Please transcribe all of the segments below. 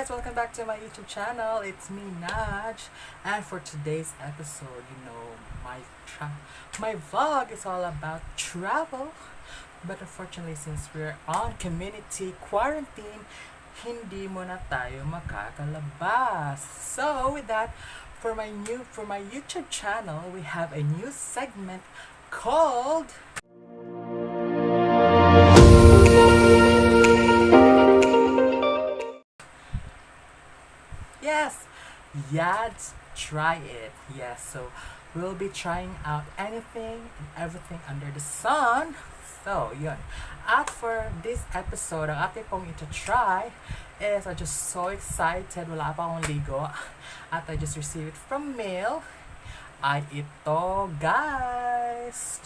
guys, welcome back to my YouTube channel. It's me, Naj, and for today's episode, my vlog is all about travel. But unfortunately, since we're on community quarantine, hindi muna tayo makakalabas. So with that, for my YouTube channel, we have a new segment called YADZ Try It. Yes, so we'll be trying out anything and everything under the sun. So, yun. At for this episode, ang ating pong ito-try is I'm just so excited. Wala pa akong ligo. At I just received it from mail. Ay ito, guys.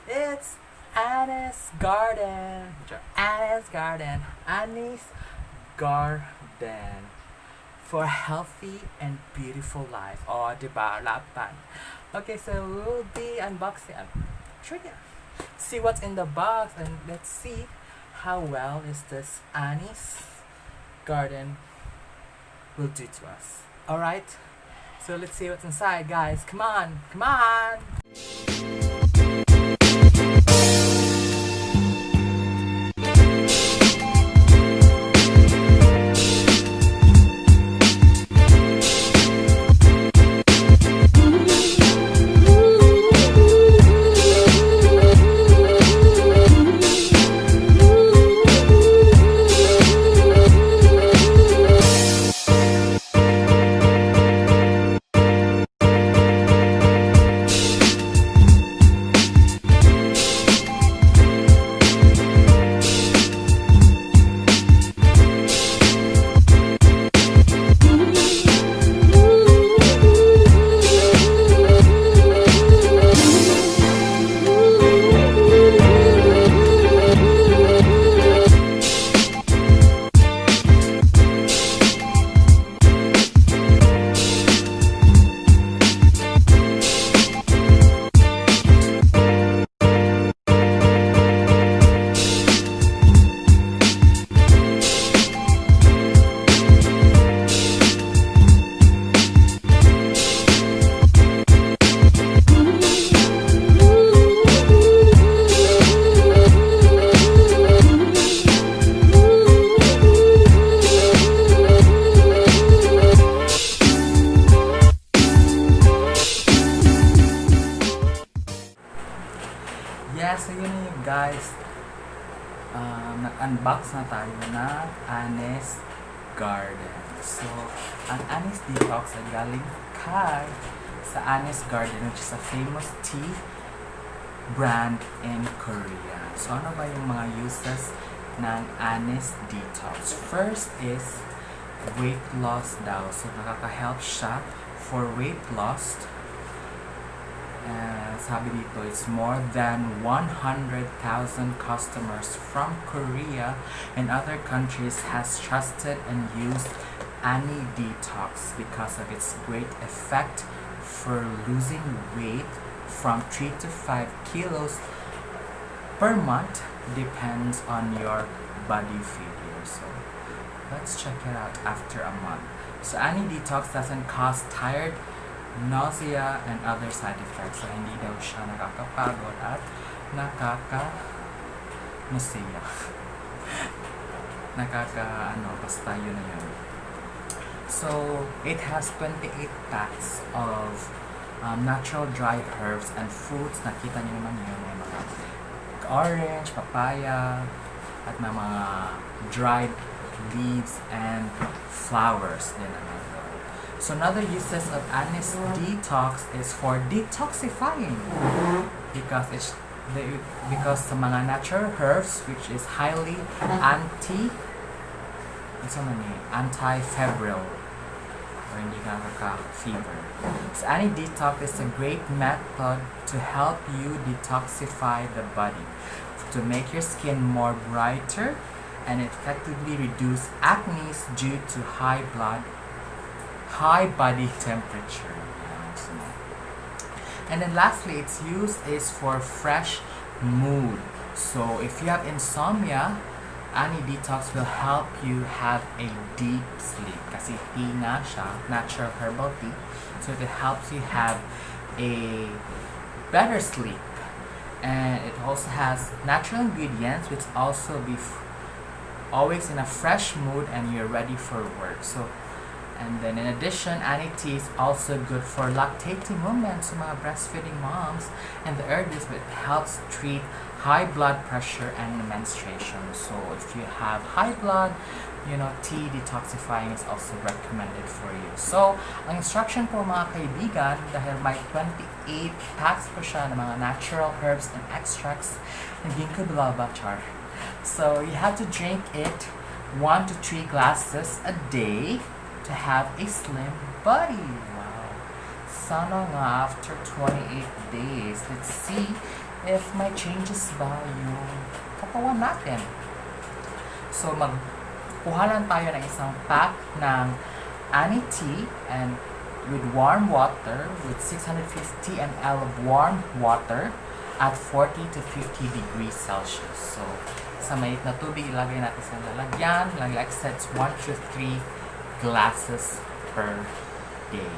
It's ANIE'S Garden. ANIE''s Garden. ANIE''s Garden. For a healthy and beautiful life. Oh, diba? Lapan. Okay, so we'll be unboxing. Sure, yeah. See what's in the box and let's see how well is this ANIE'S Garden will do to us. Alright? So let's see what's inside, guys. Come on! Come on! So yun na yun, guys. Nag-unbox na tayo ng ANIE'S Garden. So, ang ANIE'S Detox ay galing sa ANIE'S Garden, which is a famous tea brand in Korea. So, ano ba yung mga uses ng ANIE'S Detox? First is weight loss daw. So, nakaka-help siya for weight loss. Sabi dito, it's more than 100,000 customers from Korea and other countries has trusted and used ANIE'S Detox because of its great effect for losing weight from 3 to 5 kilos per month, depends on your body figure. So let's check it out after a month. So ANIE'S Detox doesn't cause tired, nausea, and other side effects. So, hindi daw siya nakakapagod at nakaka-nausea. Basta yun na yun. So, it has 28 packs of natural dried herbs and fruits. Nakita niyo naman yun. May mga orange, papaya, at may mga dried leaves and flowers din naman. So another uses of ANIE'S Detox is for detoxifying because sa mga natural herbs, which is highly anti-febrile or hindi nakaka-fever. So ANIE'S Detox is a great method to help you detoxify the body, to make your skin more brighter and effectively reduce acne due to high body temperature. And then lastly, its use is for fresh mood. So if you have insomnia, Ani Detox will help you have a deep sleep. Kasi tea nga siya, natural herbal tea. So it helps you have a better sleep. And it also has natural ingredients which also be always in a fresh mood and you're ready for work. So, and then in addition, Annie tea is also good for lactating women, so mga breastfeeding moms. And the herb is it helps treat high blood pressure and menstruation. So if you have high blood, tea detoxifying is also recommended for you. So, ang instruction po mga kaibigan, dahil may 28 packs po siya ng mga natural herbs and extracts, naging kabilaba, char. So, you have to drink it 1 to 3 glasses a day to have a slim body. Wow. Sana nga after 28 days, let's see if may changes ba yung katawan natin. So, kuha lang tayo ng isang pack ng Annie tea and with warm water, with 650 ml of warm water at 40 to 50 degrees Celsius. So, sa mainit na tubig, ilagay natin sa lalagyan. Like I said, 1 to 3 glasses per day.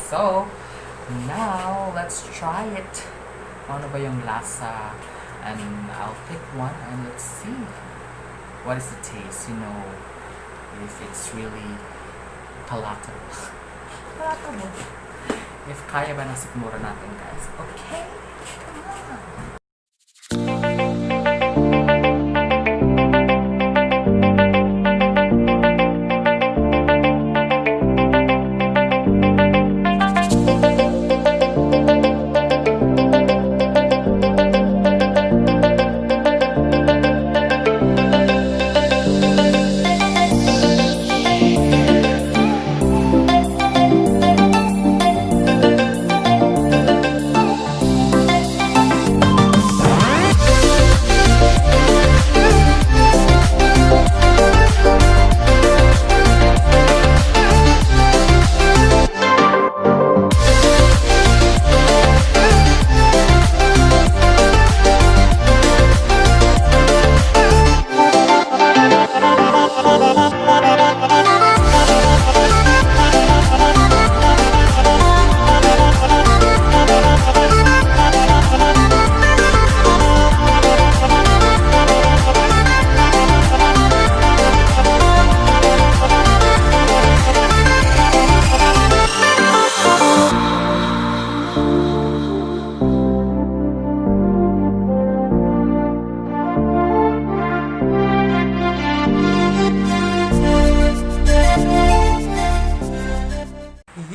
So, now, let's try it. Ano ba yung lasa? And I'll pick one and let's see. What is the taste? If it's really palatable. Palatable. If kaya ba na sikmura natin, guys. Okay, come on.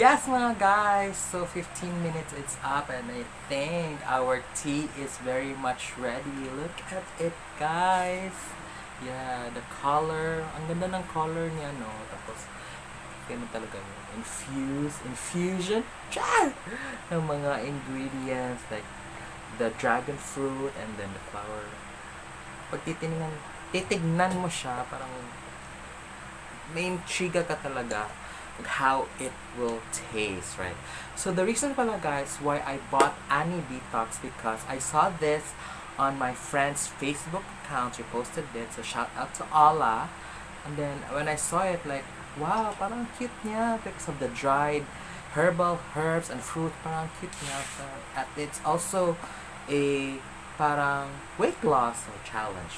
Yes mga guys, so 15 minutes it's up and I think our tea is very much ready. Look at it guys. Yeah, the color, ang ganda ng color niya no. Tapos, kaya talaga yun. Infusion, char! Ng mga ingredients like the dragon fruit and then the flower. Pag titignan mo siya, parang may intriga ka talaga how it will taste, right? So the reason pala guys why I bought Annie Detox because I saw this on my friend's Facebook account. She posted it, so shout out to Ala. And then when I saw it, like, wow, parang cute niya because of the dried herbal herbs and fruit, parang cute niya. At it's also a parang weight loss challenge.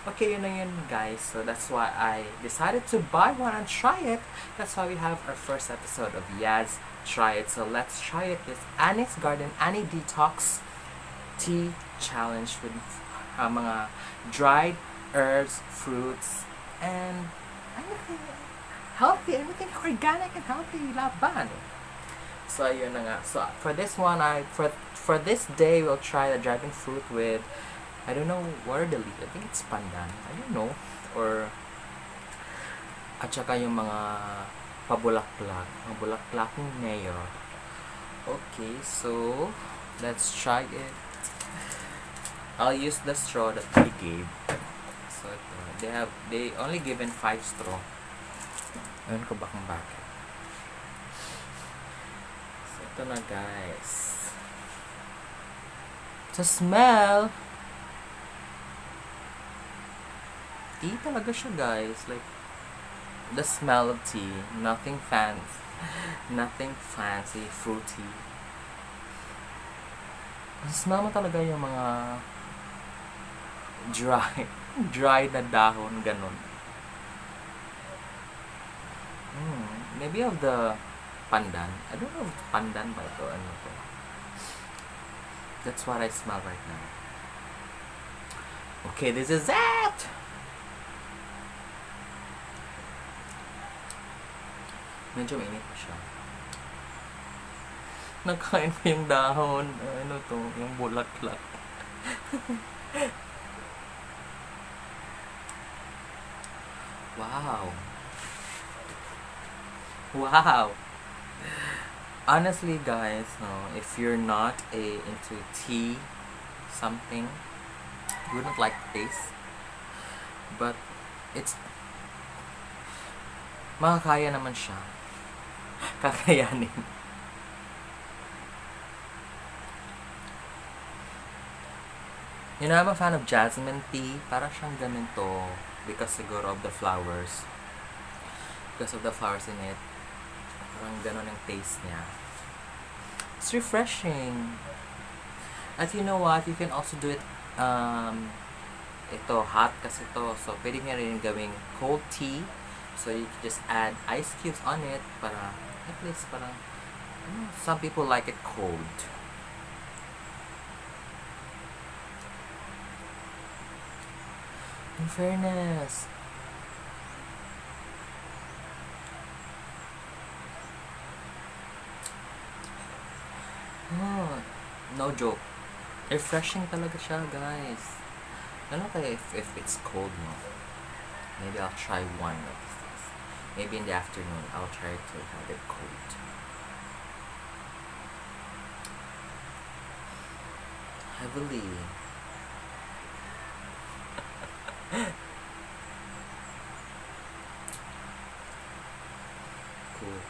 Okay, yun na yun guys. So that's why I decided to buy one and try it. That's why we have our first episode of YADZ Try It. So let's try it. This ANIE'S GARDEN Annie Detox Tea Challenge with mga dried herbs, fruits, and anything healthy, anything organic and healthy laban. So yun na nga. So for this one, for this day, we'll try the dragon fruit with, I don't know what are the leaves. I think it's pandan. I don't know. Or at saka yung mga pabulaklak. Mga bulaklakong mayo. Okay, so let's try it. I'll use the straw that they gave. So they only given 5 straw. Ayun ko ba kung bakit. So ito na guys. To smell. tea talaga siya, guys. Like, the smell of tea. Nothing fancy. Nothing fancy, fruity. Smell mo talaga yung mga dry. Dry na dahon, ganun. Maybe of the pandan. I don't know if pandan ba ito. Ano to? That's what I smell right now. Okay, this is it! Medyo mainit pa siya. Nagkain mo yung dahon. Ano to? Yung bulaklak. Wow. Wow. Honestly, guys, no, if you're not into tea, something, you wouldn't like the taste. But it's makakaya naman siya. Kakayanin. You know, I'm a fan of jasmine tea. Parang siyang ganito because siguro of the flowers. Because of the flowers in it. Parang ganon ang taste niya. It's refreshing. At you know what? You can also do it, ito, hot kasi ito. So, pwede nyo rin gawing cold tea. So, you can just add ice cubes on it para, at least parang, some people like it cold. In fairness. Oh, no joke. Refreshing talaga siya, guys. Ano kaya if it's cold, no? Maybe I'll try one of these days. Maybe in the afternoon, I'll try to have it cold. Heavily. Cool.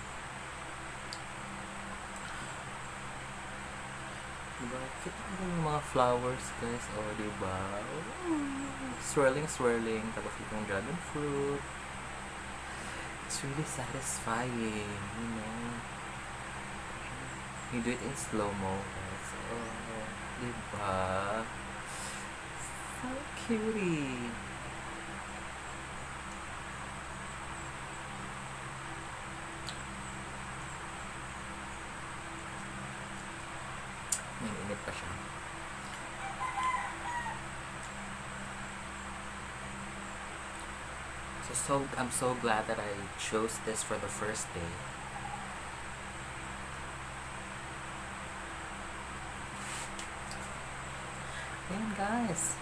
Diba? Kita mo yung mga flowers, guys. O, diba? Swirling, swirling. Tapos itong dragon fruit. It's really satisfying, you know. You do it in slow-mo, guys. Oh, diba? So cutie. Mainit pa siya. I'm so glad that I chose this for the first day. Ayan, guys.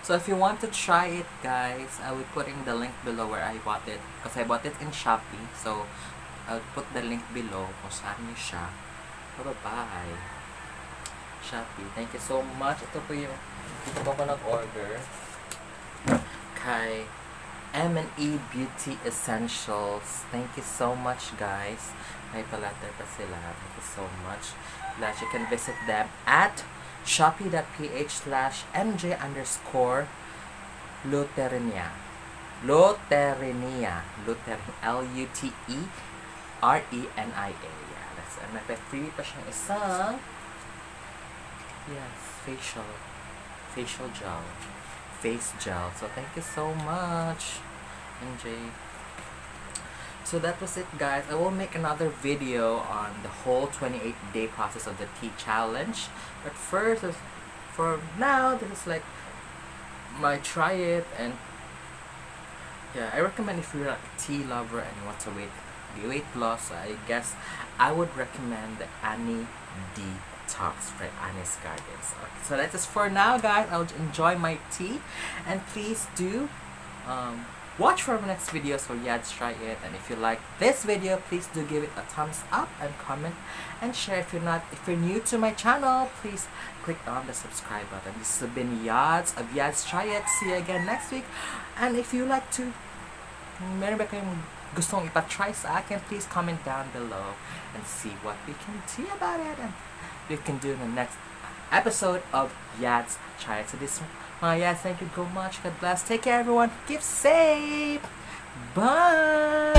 So if you want to try it, guys, I will put in the link below where I bought it. Because I bought it in Shopee. So I'll put the link below kung saan niyo siya. Bye-bye. Shopee. Thank you so much. Ito po yung dito po ako nag-order kay M&E Beauty Essentials. Thank you so much, guys. May palater pa sila. Thank you so much. That you can visit them at shopee.ph/mj_luterenia. Luterenia. Luterenia. Yeah, that's it. May free pa siyang isang facial gel. Face gel. So thank you so much, MJ. So that was it, guys. I will make another video on the whole 28-day process of the tea challenge. But first, for now, this is like my try it, and yeah, I recommend if you're a tea lover and you want to weight loss, I guess I would recommend the Detox by ANIE'S GARDEN. So that is for now, guys. I'll enjoy my tea, and please do watch for my next video. So YADZ Try It, and if you like this video, please do give it a thumbs up and comment and share. If you're new to my channel, please click on the subscribe button. This has been YADZ of YADZ Try It. See you again next week. And if you like to, meron ba kayong gustong ipatry sa akin, please comment down below and see what we can do about it, and we can do in the next episode of YADZ Try It. So this Yes, thank you so much. God bless. Take care, everyone. Keep safe. Bye.